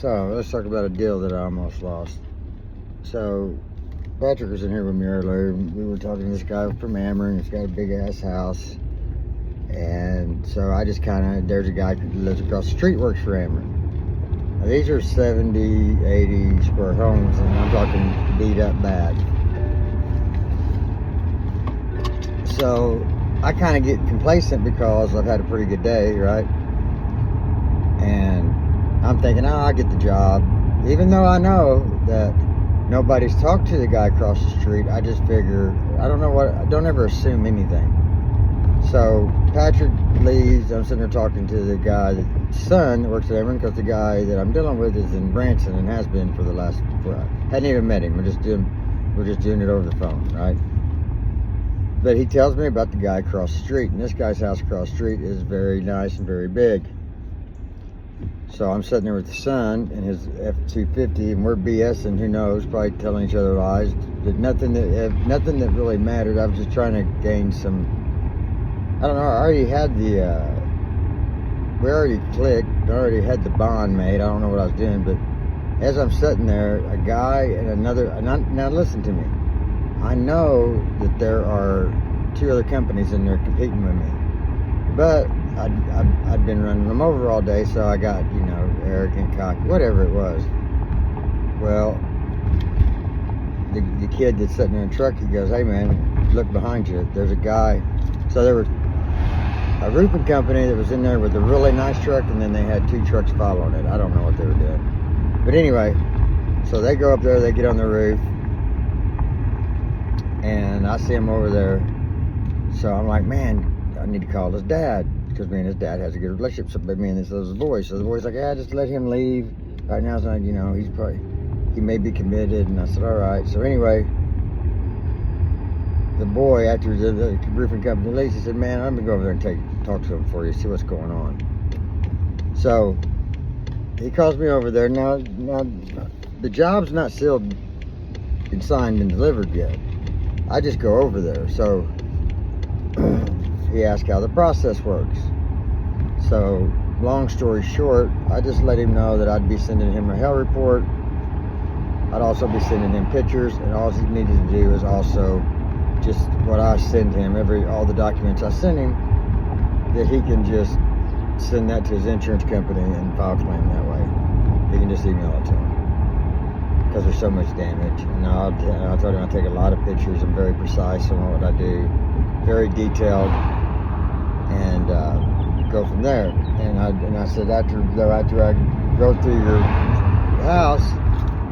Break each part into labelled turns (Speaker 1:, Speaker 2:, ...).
Speaker 1: So let's talk about a deal that I almost lost. So Patrick was in here with me earlier. We were talking to this guy from Ameren. He's got a big ass house. And so I just there's a guy who lives across the street, works for Ameren. Now, these are 70, 80 square homes, and I'm talking beat up bad. So I kind of get complacent because I've had a pretty good day, right? And I'm thinking, I'll get the job. Even though I know that nobody's talked to the guy across the street, I just figure, I don't ever assume anything. So Patrick leaves. I'm sitting there talking to the guy's son that works at Ameren, because the guy that I'm dealing with is in Branson and has been for the last, hadn't even met him. We're just doing it over the phone, right? But he tells me about the guy across the street, and this guy's house across the street is very nice and very big. So I'm sitting there with the son and his F-250, and we're BSing, who knows, probably telling each other lies. But nothing that really mattered. I was just trying to gain some, I don't know, I already had we already clicked, I already had the bond made. I don't know what I was doing, but as I'm sitting there, a guy and another, now listen to me. I know that there are 2 other companies in there competing with me, but I'd been running them over all day, so I got, arrogant, cocky, whatever it was. Well, the kid that's sitting in the truck, he goes, "Hey man, look behind you. There's a guy." So there was a roofing company that was in there with a really nice truck, and then they had 2 trucks following it. I don't know what they were doing. But anyway, so they go up there, they get on the roof, and I see him over there. So I'm like, man, I need to call his dad, because me and his dad has a good relationship. So me and this little boy. So the boy's like, yeah, just let him leave. Right now, it's not, he may be committed. And I said, all right. So anyway, the boy, after the roofing company leaves, he said, man, I'm gonna go over there and talk to him for you, see what's going on. So he calls me over there. Now the job's not sealed and signed and delivered yet. I just go over there. So he asked how the process works. So long story short, I just let him know that I'd be sending him a hell report. I'd also be sending him pictures, and all he needed to do is also just what I send him, all the documents I send him, that he can just send that to his insurance company and file a claim that way. He can just email it to him, because there's so much damage. And I told him I take a lot of pictures. I'm very precise on what I do, very detailed, and go from there. And I said, after I go through your house,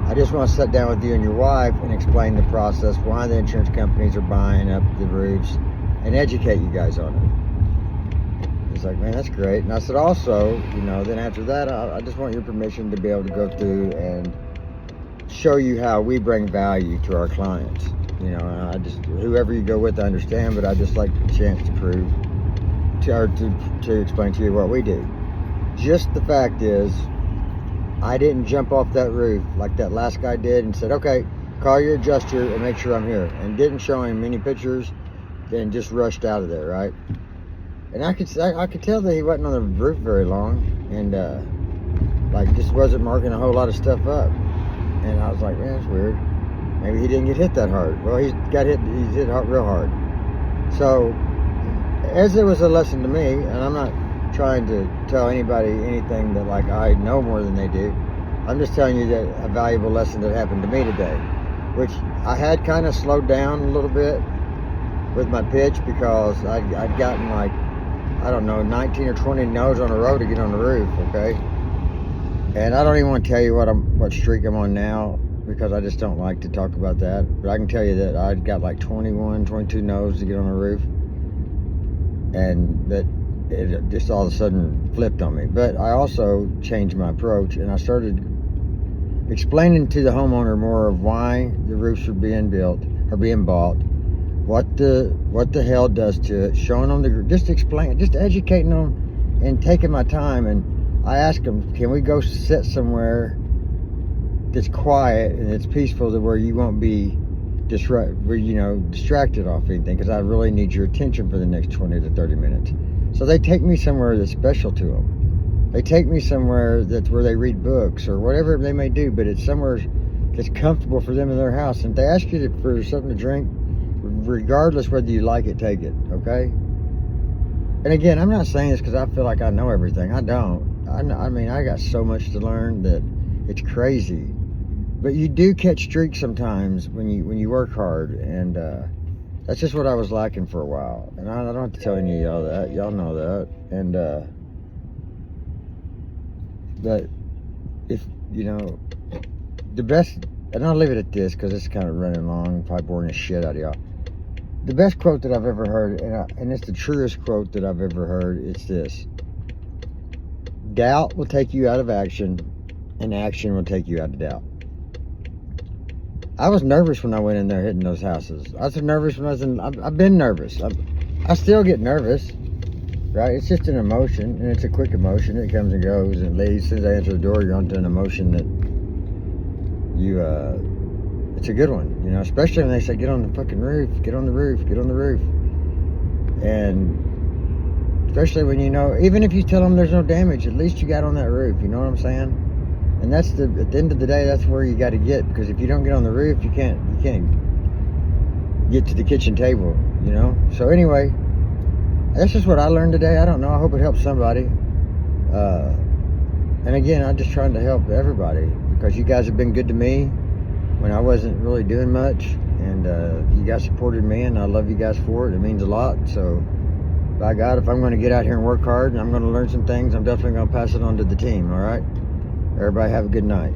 Speaker 1: I just want to sit down with you and your wife and explain the process, why the insurance companies are buying up the roofs, and educate you guys on it. He's like, man, that's great. And I said, also, then after that, I just want your permission to be able to go through and show you how we bring value to our clients. I just, whoever you go with, I understand, but I just like the chance to prove, to explain to you what we do. Just the fact is, I didn't jump off that roof like that last guy did and said, okay, call your adjuster and make sure I'm here, and didn't show him any pictures, then just rushed out of there, right? And I could tell that he wasn't on the roof very long, and just wasn't marking a whole lot of stuff up. And I was like, man, that's weird. Maybe he didn't get hit that hard. Well, he's hit real hard. So, as it was a lesson to me, and I'm not trying to tell anybody anything that I know more than they do. I'm just telling you that a valuable lesson that happened to me today, which I had kind of slowed down a little bit with my pitch, because I'd gotten 19 or 20 no's on the road to get on the roof, okay? And I don't even want to tell you what streak I'm on now, because I just don't like to talk about that. But I can tell you that I got 21, 22 no's to get on the roof, and that it just all of a sudden flipped on me. But I also changed my approach, and I started explaining to the homeowner more of why the roofs are being built or being bought, what the hell does to it, showing them just educating them, and taking my time. And I asked them, can we go sit somewhere that's quiet and it's peaceful, to where you won't be distracted off anything, because I really need your attention for the next 20 to 30 minutes. So they take me somewhere that's special to them. They take me somewhere that's where they read books or whatever they may do, but it's somewhere that's comfortable for them in their house. And if they ask you for something to drink, regardless whether you like it, take it, okay? And again, I'm not saying this because I feel like I know everything. I don't. I mean, I got so much to learn that it's crazy. But you do catch streaks sometimes when you work hard, and that's just what I was lacking for a while. And I don't have to tell any of y'all that. Y'all know that. And but if you know the best, and I'll leave it at this because it's kind of running long, probably boring the shit out of y'all. The best quote that I've ever heard, and it's the truest quote that I've ever heard, it's this: doubt will take you out of action, and action will take you out of doubt. I was nervous when I went in there hitting those houses. I was nervous when I was in, I've been nervous. I still get nervous, right? It's just an emotion, and it's a quick emotion. It comes and goes and leaves. As soon as I enter the door, you're onto an emotion that it's a good one, you know, especially when they say, get on the fucking roof, get on the roof, get on the roof. And especially when you know, even if you tell them there's no damage, at least you got on that roof, you know what I'm saying? And that's at the end of the day, that's where you got to get, because if you don't get on the roof, you can't get to the kitchen table, you know? So anyway, that's just what I learned today. I don't know, I hope it helps somebody. And again, I'm just trying to help everybody, because you guys have been good to me when I wasn't really doing much, and you guys supported me, and I love you guys for it. It means a lot. So by God, if I'm going to get out here and work hard and I'm going to learn some things, I'm definitely going to pass it on to the team. All right, everybody have a good night.